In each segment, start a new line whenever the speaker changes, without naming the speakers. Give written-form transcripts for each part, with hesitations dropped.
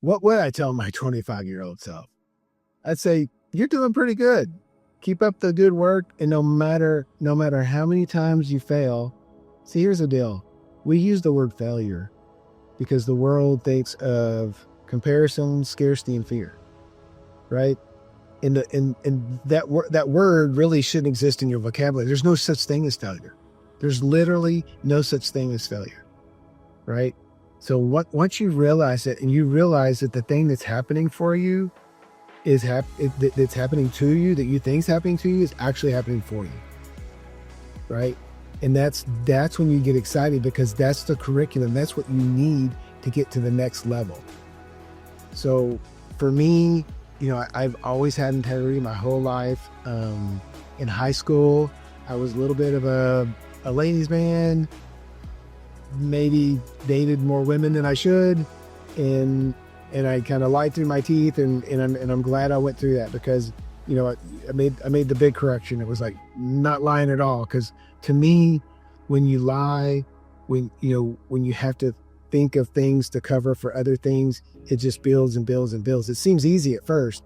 What would I tell my 25-year-old self? I'd say, you're doing pretty good. Keep up the good work. And no matter how many times you fail, see, here's the deal. We use the word failure because the world thinks of comparison, scarcity, and fear, right? And that word really shouldn't exist in your vocabulary. There's no such thing as failure. There's literally no such thing as failure, right? So once you realize it, and you realize that the thing that's happening for you that's happening to you, that you think's happening to you, is actually happening for you, right? And that's when you get excited, because that's the curriculum. That's what you need to get to the next level. So for me, I've always had integrity my whole life. In high school, I was a little bit of a ladies' man, maybe dated more women than I should. And I kind of lied through my teeth, and I'm glad I went through that, because, I made the big correction. It was like not lying at all. Because to me, when you lie, when you have to think of things to cover for other things, it just builds and builds and builds. It seems easy at first,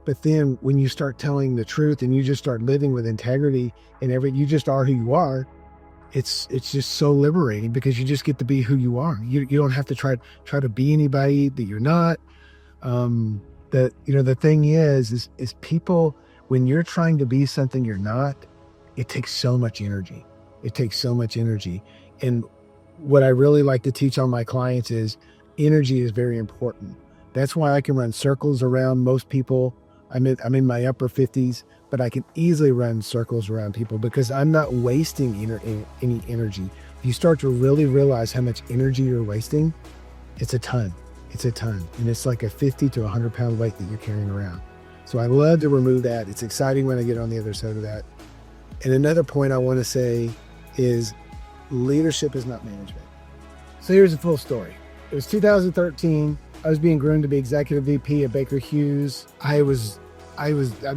but then when you start telling the truth and you just start living with integrity, and you just are who you are, it's just so liberating, because you just get to be who you are. You don't have to try to be anybody that you're not. The thing is people, when you're trying to be something you're not, it takes so much energy. And what I really like to teach on my clients is energy is very important. That's why I can run circles around most people. I'm in my upper 50s, but I can easily run circles around people, because I'm not wasting any energy. If you start to really realize how much energy you're wasting, it's a ton. And it's like a 50 to 100 pound weight that you're carrying around. So I love to remove that. It's exciting when I get on the other side of that. And another point I want to say is leadership is not management. So here's the full story. It was 2013. I was being groomed to be executive VP at Baker Hughes. I was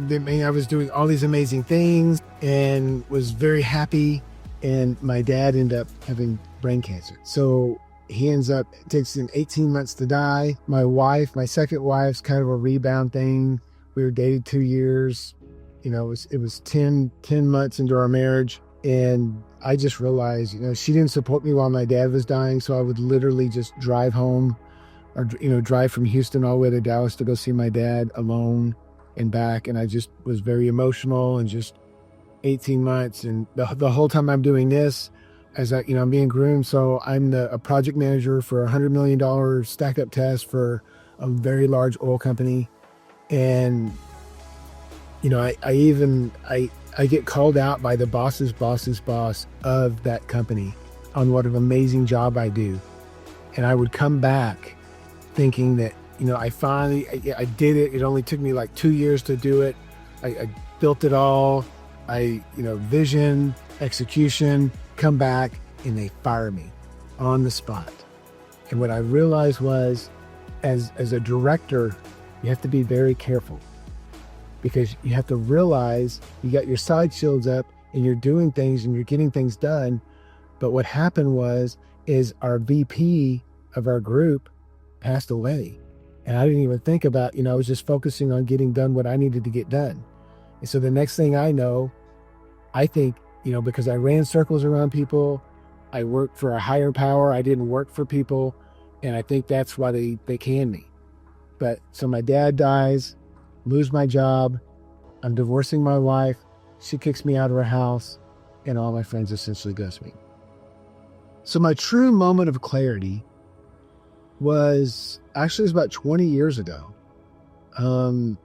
doing all these amazing things and was very happy. And my dad ended up having brain cancer. So it takes him 18 months to die. My second wife's kind of a rebound thing. We were dated 2 years. It was 10 months into our marriage. And I just realized, she didn't support me while my dad was dying. So I would literally just drive home, or, drive from Houston all the way to Dallas to go see my dad alone and back. And I just was very emotional, and just 18 months. And the whole time I'm doing this, as I'm being groomed. So I'm a project manager for $100 million stack up test for a very large oil company. And, I get called out by the boss's boss of that company on what an amazing job I do. And I would come back thinking that, I did it. It only took me like 2 years to do it. I built it all. Vision, execution, come back, and they fire me on the spot. And what I realized was, as a director, you have to be very careful, because you have to realize you got your side shields up and you're doing things and you're getting things done. But what happened is our VP of our group passed away. And I didn't even think about, I was just focusing on getting done what I needed to get done. And so the next thing I know, I think, because I ran circles around people, I worked for a higher power. I didn't work for people. And I think that's why they canned me. But so my dad dies, lose my job. I'm divorcing my wife. She kicks me out of her house, and all my friends essentially ghost me. So my true moment of clarity was about 20 years ago. And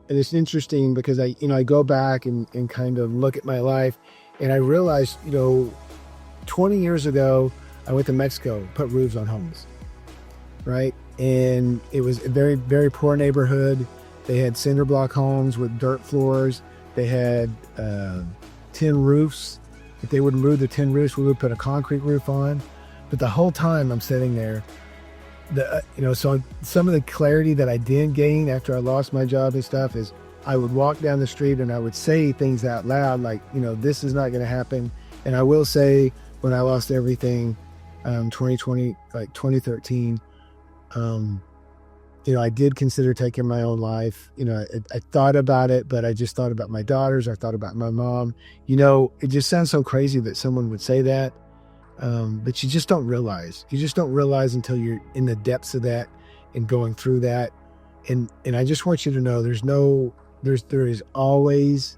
it's interesting because I go back and kind of look at my life, and I realized, 20 years ago, I went to Mexico, put roofs on homes, right? And it was a very, very poor neighborhood. They had cinder block homes with dirt floors. They had tin roofs. If they wouldn't move the tin roofs, we would put a concrete roof on. But the whole time I'm sitting there, so some of the clarity that I did gain after I lost my job and stuff is I would walk down the street and I would say things out loud like, this is not going to happen. And I will say, when I lost everything, 2013, I did consider taking my own life. I thought about it, but I just thought about my daughters. I thought about my mom. It just sounds so crazy that someone would say that. But you just don't realize. You just don't realize until you're in the depths of that and going through that. And I just want you to know there is always,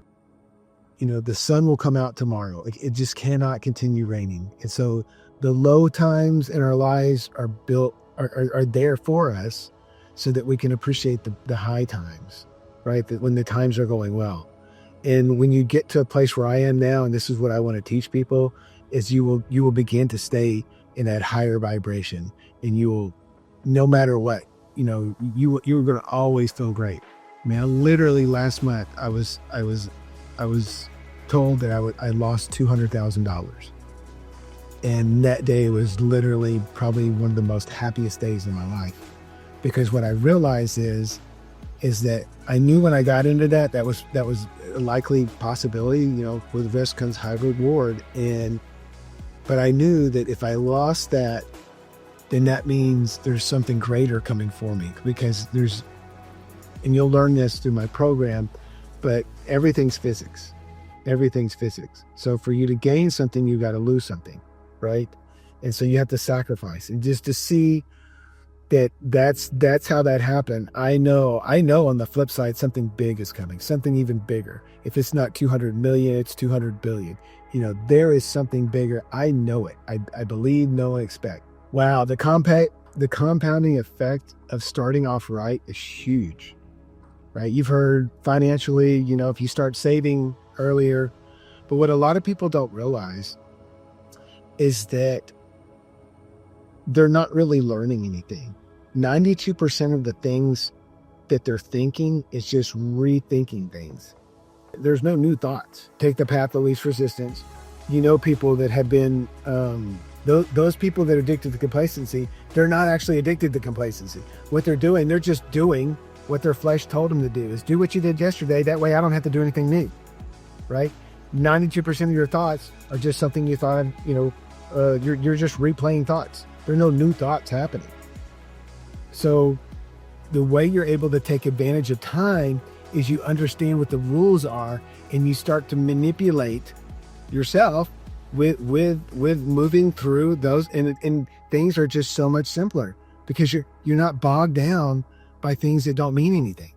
the sun will come out tomorrow. It just cannot continue raining. And so the low times in our lives are there for us so that we can appreciate the high times, right? That when the times are going well. And when you get to a place where I am now, and this is what I want to teach people, is you will begin to stay in that higher vibration, and you will, no matter what, you're going to always feel great. Man, literally last month I was told that I lost $200,000, and that day was literally probably one of the most happiest days of my life, because what I realized is that I knew when I got into that was a likely possibility. With risk comes high reward, but I knew that if I lost that, then that means there's something greater coming for me, because and you'll learn this through my program, but everything's physics. Everything's physics. So for you to gain something, you got to lose something, right? And so you have to sacrifice. And just to see that's how that happened. I know on the flip side, something big is coming, something even bigger. If it's not 200 million, it's 200 billion. There is something bigger. I know it. I believe, know, and expect. Wow. The compounding effect of starting off right is huge, right? You've heard financially, if you start saving earlier, but what a lot of people don't realize is that they're not really learning anything. 92% of the things that they're thinking is just rethinking things. There's no new thoughts. Take the path of least resistance. People that have been, those people that are addicted to complacency, they're not actually addicted to complacency. What they're doing, they're just doing what their flesh told them to do, is do what you did yesterday. That way I don't have to do anything new, right? 92% of your thoughts are just something you thought, you're just replaying thoughts. There are no new thoughts happening. So the way you're able to take advantage of time is you understand what the rules are, and you start to manipulate yourself with moving through those, and things are just so much simpler because you're not bogged down by things that don't mean anything,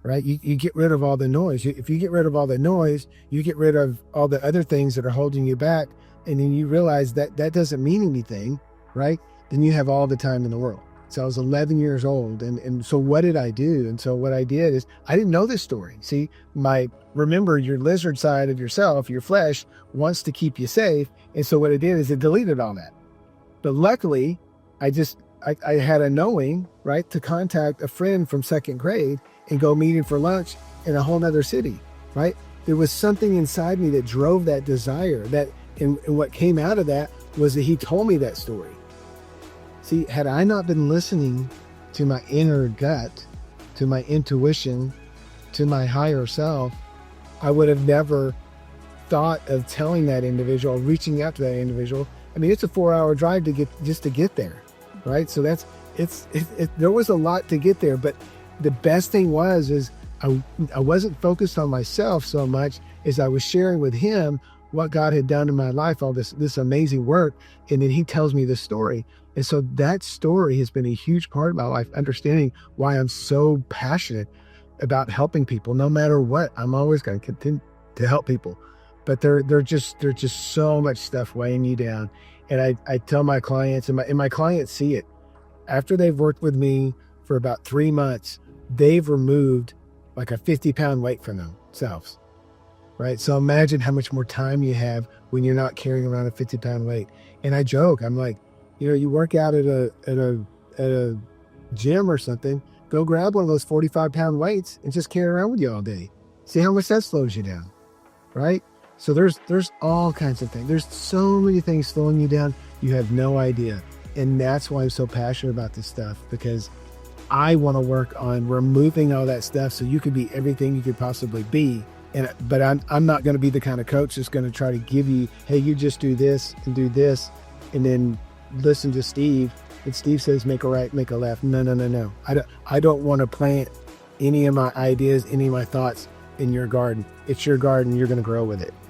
right? You get rid of all the noise. If you get rid of all the noise, you get rid of all the other things that are holding you back, and then you realize that doesn't mean anything, right? Then you have all the time in the world. So I was 11 years old. And so what did I do? And so what I did is, I didn't know this story. See, remember, your lizard side of yourself, your flesh, wants to keep you safe. And so what it did is it deleted all that. But luckily, I had a knowing, right, to contact a friend from second grade and go meet him for lunch in a whole nother city, right? There was something inside me that drove that desire, and what came out of that was that he told me that story. See, had I not been listening to my inner gut, to my intuition, to my higher self, I would have never thought of telling that individual, reaching out to that individual. I mean, it's a 4-hour drive to get there, right? So there was a lot to get there, but the best thing is I wasn't focused on myself so much as I was sharing with him what God had done in my life, all this amazing work. And then he tells me this story. And so that story has been a huge part of my life, understanding why I'm so passionate about helping people. No matter what, I'm always going to continue to help people. But there's just so much stuff weighing you down. And I tell my clients, and my clients see it. After they've worked with me for about 3 months, they've removed like a 50-pound weight from themselves, right? So imagine how much more time you have when you're not carrying around a 50-pound weight. And I joke, I'm like, you work out at a gym or something, go grab one of those 45-pound weights and just carry around with you all day. See how much that slows you down, right? So there's all kinds of things. There's so many things slowing you down. You have no idea. And that's why I'm so passionate about this stuff, because I want to work on removing all that stuff so you could be everything you could possibly be. But I'm not going to be the kind of coach that's going to try to give you, hey, you just do this and then listen to Steve And Steve says, make a right, make a left. No, no, no, no. I don't want to plant any of my ideas, any of my thoughts in your garden. It's your garden. You're going to grow with it.